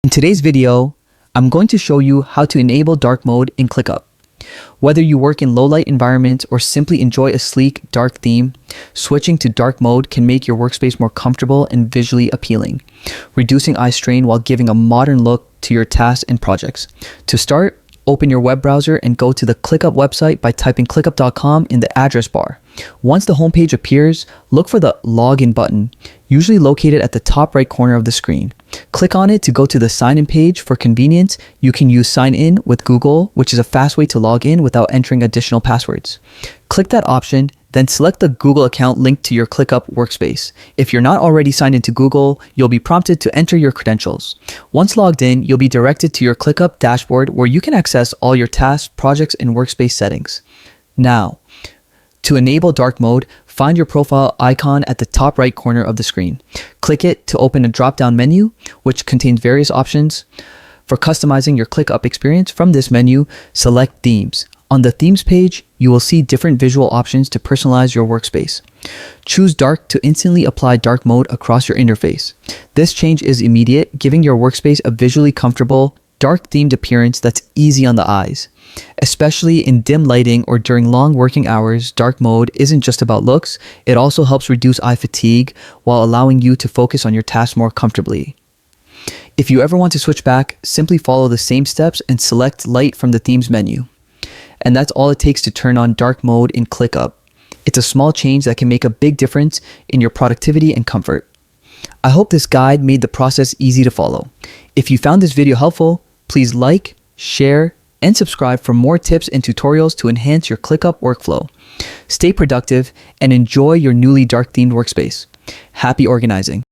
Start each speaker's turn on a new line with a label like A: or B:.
A: In today's video, I'm going to show you how to enable dark mode in ClickUp. Whether you work in low light environments or simply enjoy a sleek, dark theme, switching to dark mode can make your workspace more comfortable and visually appealing, reducing eye strain while giving a modern look to your tasks and projects. To start, open your web browser and go to the ClickUp website by typing clickup.com in the address bar. Once the homepage appears, look for the Login button, usually located at the top right corner of the screen. Click on it to go to the sign in page. For convenience, you can use sign in with Google, which is a fast way to log in without entering additional passwords. Click that option, then select the Google account linked to your ClickUp workspace. If you're not already signed into Google, you'll be prompted to enter your credentials. Once logged in, you'll be directed to your ClickUp dashboard where you can access all your tasks, projects, and workspace settings. Now, to enable dark mode, find your profile icon at the top right corner of the screen. Click it to open a drop-down menu, which contains various options. For customizing your ClickUp experience from this menu, select Themes. On the Themes page, you will see different visual options to personalize your workspace. Choose Dark to instantly apply dark mode across your interface. This change is immediate, giving your workspace a visually comfortable, dark themed appearance that's easy on the eyes. Especially in dim lighting or during long working hours, dark mode isn't just about looks, it also helps reduce eye fatigue while allowing you to focus on your tasks more comfortably. If you ever want to switch back, simply follow the same steps and select Light from the Themes menu. And that's all it takes to turn on dark mode in ClickUp. It's a small change that can make a big difference in your productivity and comfort. I hope this guide made the process easy to follow. If you found this video helpful, please like, share, and subscribe for more tips and tutorials to enhance your ClickUp workflow. Stay productive and enjoy your newly dark themed workspace. Happy organizing!